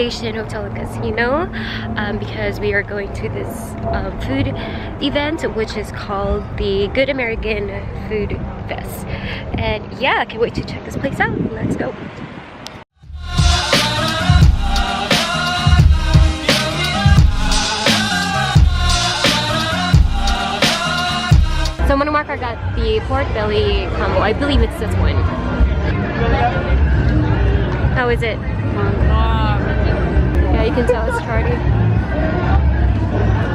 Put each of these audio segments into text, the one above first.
Station Hotel and Casino because we are going to this food event, which is called the Good American Food Fest. And yeah, I can't wait to check this place out. Let's go. So Monomarker got the pork belly combo. I believe it's this one. How is it? Yeah, you can tell it's charty.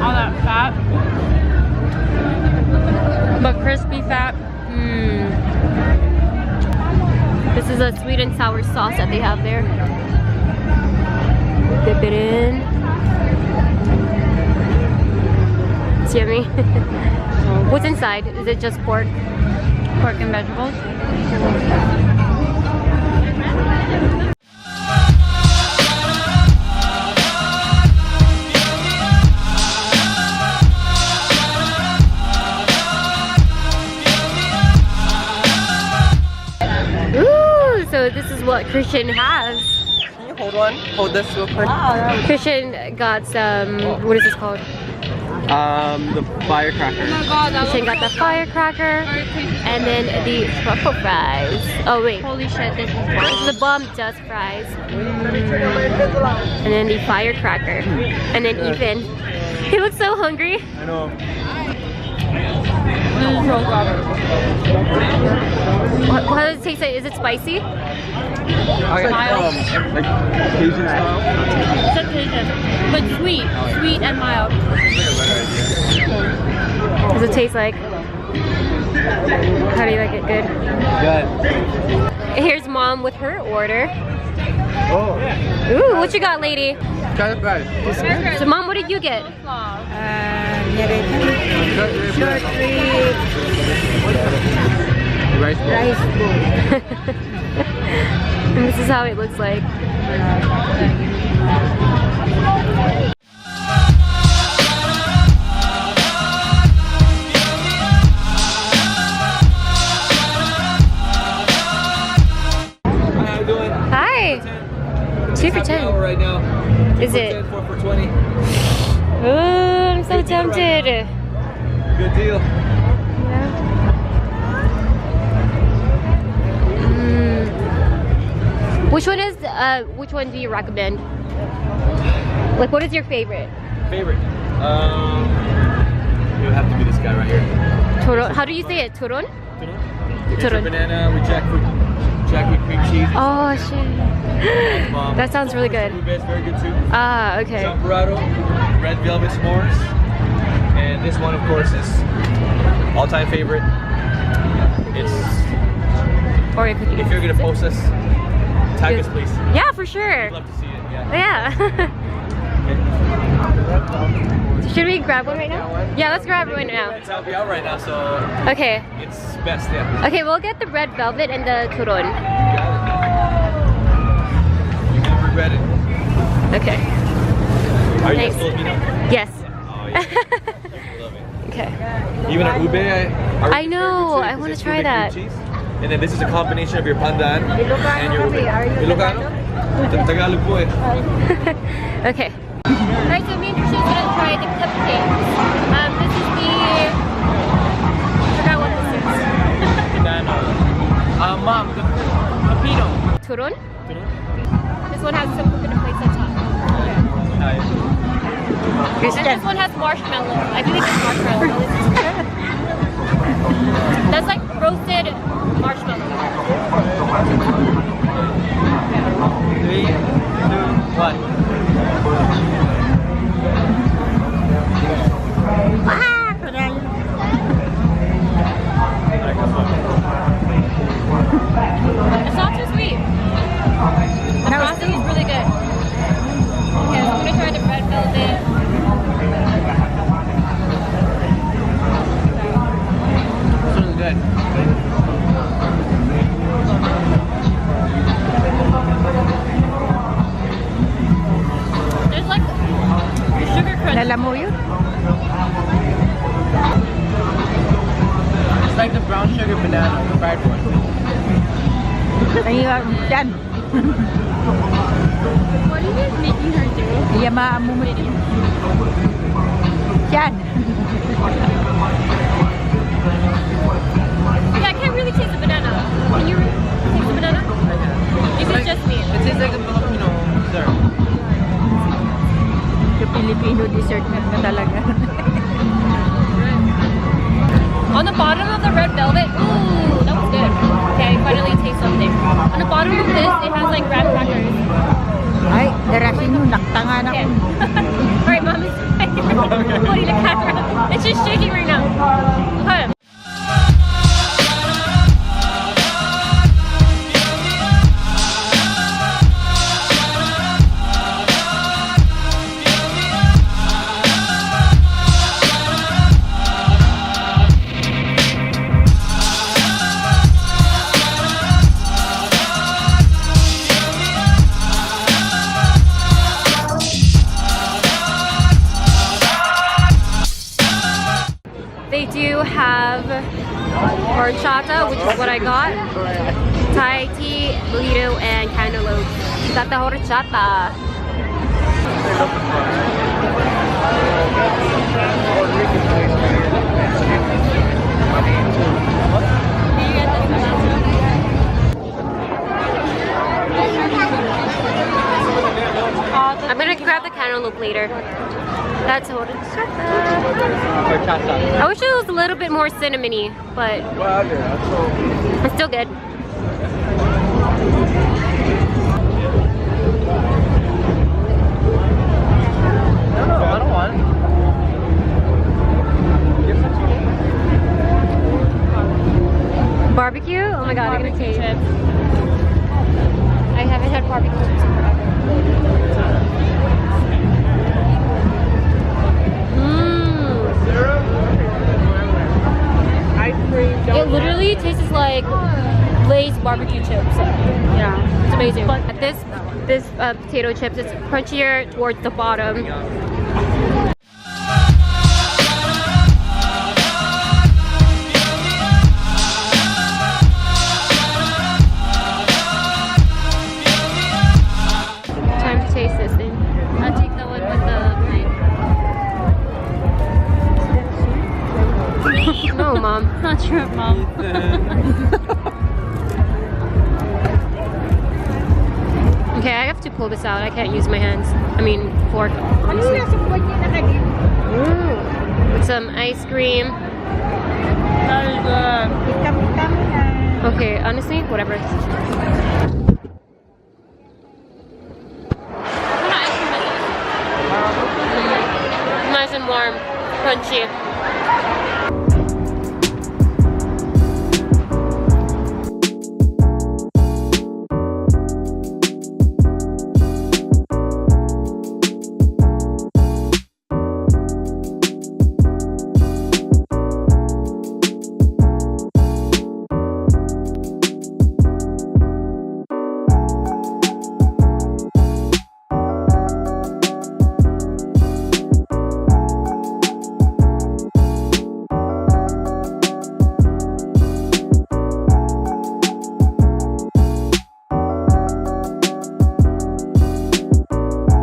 All that fat, but crispy fat. This is a sweet and sour sauce that they have there. Dip it in. It's yummy. What's inside? Is it just pork? Pork and vegetables. Ooh, so this is what Christian has. Can you hold one? Hold this real quick. Christian got some, what is this called? The Firecracker. Oh my god, that Christian got the Firecracker, and then the truffle fries. Oh wait, holy shit, this is this is the bomb dust fries. And then the Firecracker. And then Ethan. He looks so hungry. I know. This is so good. How does it taste like? Is it spicy? Okay, Mild. like Asian style. It's a Cajun, but sweet and mild. Does it taste like? How do you like it? Good. Good. Here's mom with her order. Oh. Ooh, what you got, lady? Kind of bad. So mom, what did you get? Short rice bowl. And this is how it looks like. How you doing? Hi. 2 for 10. Right now. Is it? 10, 4 for 20. Ooh, I'm so tempted. Good deal. Which one do you recommend? Like, what is your favorite? Favorite? It would have to be this guy right here. Toron. How do you say it? Toron? Toron. Banana with jackfruit cream cheese. Oh shit. That sounds really good. It's very good too. Ah, okay. Champorado, red velvet s'mores, and this one, of course, is all-time favorite. It's Oreo cookie. if you're gonna post us, tag us, please. Yeah, for sure. I'd love to see it. Yeah. Yeah. Should we grab one right now? Yeah, let's grab one now. It's helping out right now, so Okay. it's best. Yeah. Okay, we'll get the red velvet and the turon. You got it. You can regret it. Okay. Are you Thanks. guys Filipino? Yes. Oh yeah. Love it. Okay. Even our ube, I know, I want to try that. Cheese. And then this is a combination of your pandan and your ube. Ilocano? Tagalog po eh. Okay. Alright, so me and Christian's gonna try the cupcakes. This is the... I forgot what this is. Banana. Mom, the pepino. Turon? This one has some coconut flakes on top. Nice. And this one has marshmallow. I believe it's marshmallow. That's like roasted marshmallow. 3, 2, 1. It's not too sweet. The frosting is really good. Okay, so I'm gonna try the red velvet. This one is good. There's like sugar crunch. Lalamuyo? It's like the brown sugar banana, the fried one. Are you done? What is it making her do? Yamaan mo yan. Yeah, I can't really taste the banana. Can you taste the banana? Is it just me? It tastes like a Filipino dessert. Yung Filipino dessert na talaga. On the bottom of the red velvet, ooh, that was good. Okay, I finally taste something. On the bottom of this, it has like graham crackers. Ay, darasin mo, naktangan ako. Okay. Alright, mom is holding the camera. It's just shaking right now. Okay. They do have horchata, which is what I got. Thai tea, burrito, and cantaloupe. Got the horchata. I'm gonna grab the cantaloupe later. That's horchata. I wish it was a little bit more cinnamony, but it's still good. No, I don't want it. Barbecue? Oh my god, I'm gonna taste it. I haven't had barbecue chips in forever. It literally tastes like Lay's barbecue chips. Yeah, it's amazing. But this potato chips, it's crunchier towards the bottom. Time to taste this thing. I'll take the one with the plate. No, Mom. Not shrimp, Mom. Okay, I have to pull this out. I can't use my hands. I mean, fork. Honestly. With some ice cream. Okay, honestly, whatever. What kind of ice cream is this? Nice and warm, crunchy.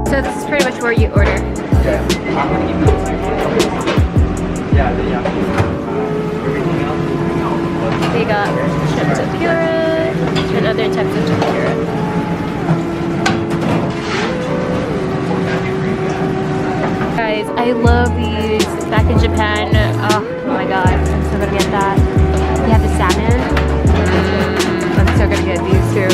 So this is pretty much where you order. They got chips of pura and other types of tempura. Guys, I love these. Back in Japan, oh my god, I'm so gonna get that. You have the salmon. I'm so gonna get these too.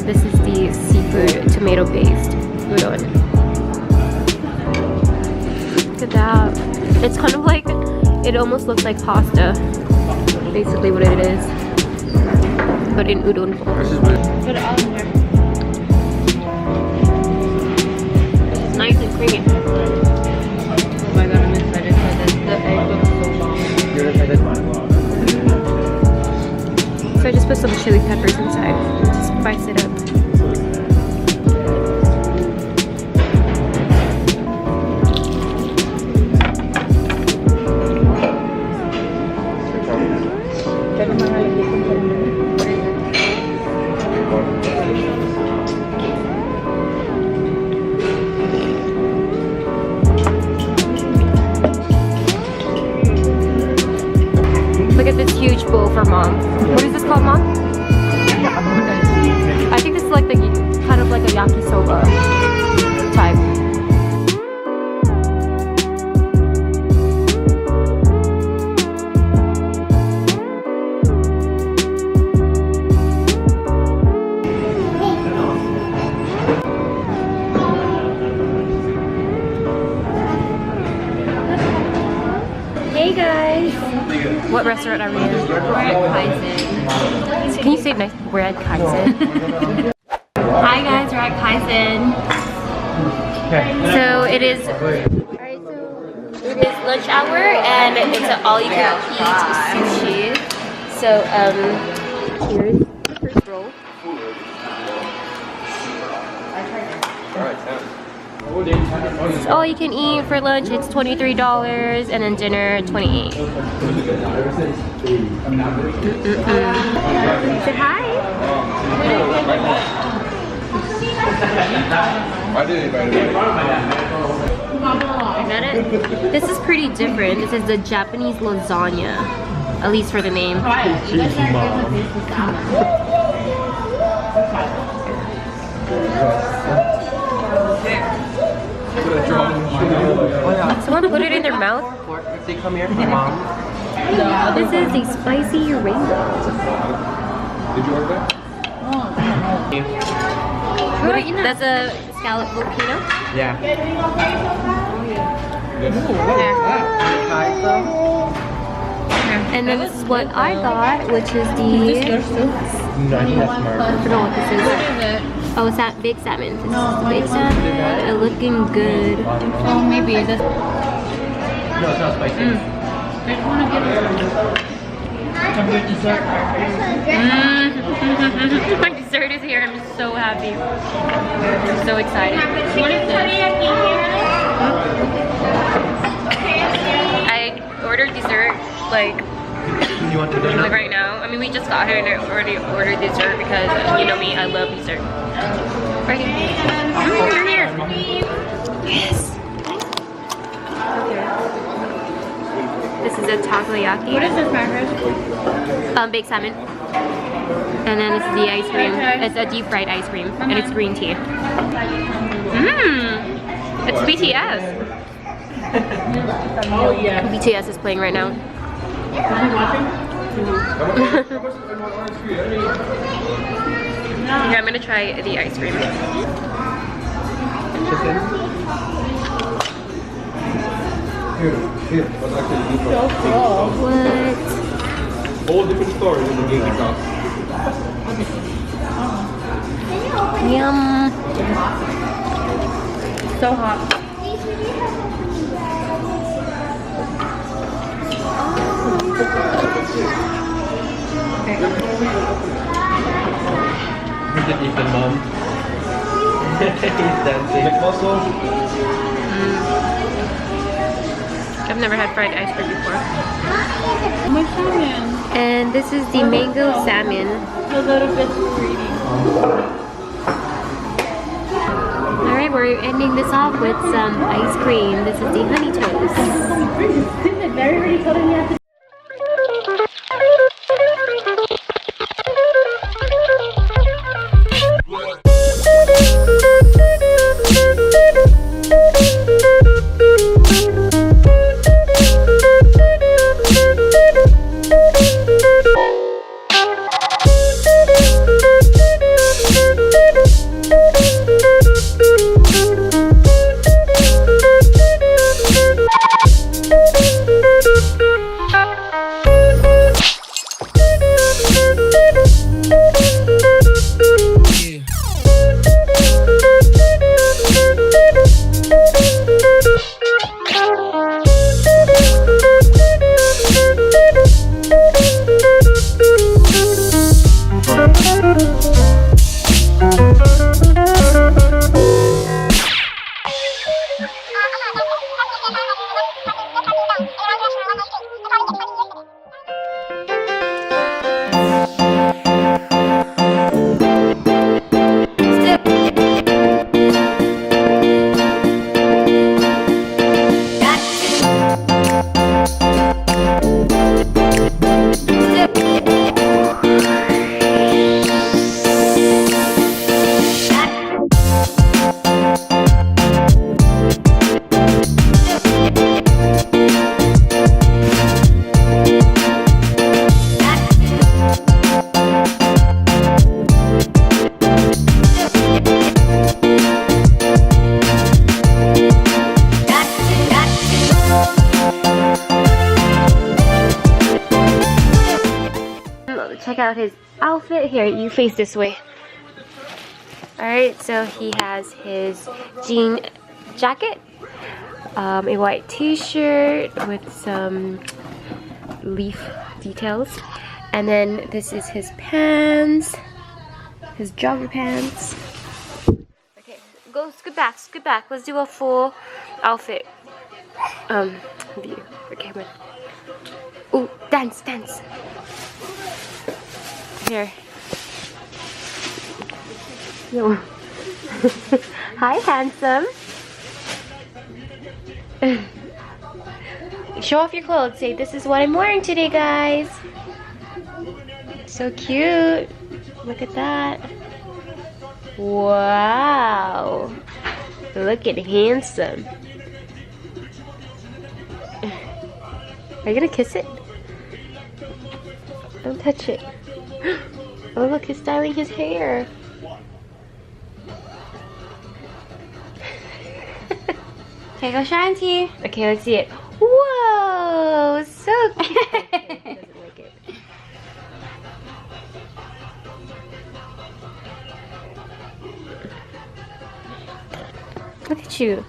This is the seafood tomato paste udon. Look at that. It's kind of like, it almost looks like pasta. Basically what it is. But in udon form. Put it all in there. It's nice and creamy. put some chili peppers inside to spice it up. Look at this huge bowl for mom. What is this called, mom? I think this is like the kind of like a yakisoba type. Hey guys! What restaurant are we in? We're at Kaizen. Can you say nice? We're at Kaizen. Hi guys, we're at Kaizen. So it is. Alright, so it is lunch hour and it's an all-you-can-eat sushi. So here's the first roll. It's all you can eat for lunch. It's $23 and then dinner $28. Say hi. Is that it? This is pretty different. This is the Japanese lasagna, at least for the name. Someone put it in their mouth. If they come here, mom. This is the spicy rainbow. Did you order that? That's a scallop volcano. Yeah. And then this is what I got, which is the. I don't know what this is. Oh, it's that big salmon. This is the big salmon. Looking good. Oh, maybe this. No, it's not spicy. I just want to get some good dessert. My dessert is here. I'm so happy. I'm so excited. What is this? I ordered dessert like You want the right now. I mean, we just got here and I already ordered dessert because you know me, I love dessert. Right here. Yes. Okay. This is a takoyaki. What is this, Marcus? Baked salmon. And then this is the ice cream. It's a deep fried ice cream and it's green tea. Mmm. It's BTS. Oh, yeah. BTS is playing right now. Yeah, I'm gonna try the ice cream. So cool. What? Whole different story with the gaming sauce. Yum. So hot. Look at Ethan, mom. He's dancing. McMuscle. I've never had fried ice cream before. My salmon. And this is the mango salmon. A little bit greedy. Alright, we're ending this off with some ice cream. This is the honey toast. Very already told him you have to. check out his outfit. Here, you face this way. Alright, so he has his jean jacket, a white t-shirt with some leaf details, and then this is his pants, his jogger pants. Okay, go scoot back. Let's do a full outfit view. Okay, man. Ooh, dance. Here. Yo. Hi, handsome. Show off your clothes. Say, this is what I'm wearing today, guys. So cute. Look at that. Wow. Looking handsome. Are you gonna kiss it? Don't touch it. Oh, look, he's styling his hair. Okay, go Shanti. Okay, let's see it. Whoa, so cute. He doesn't like it. Look at you.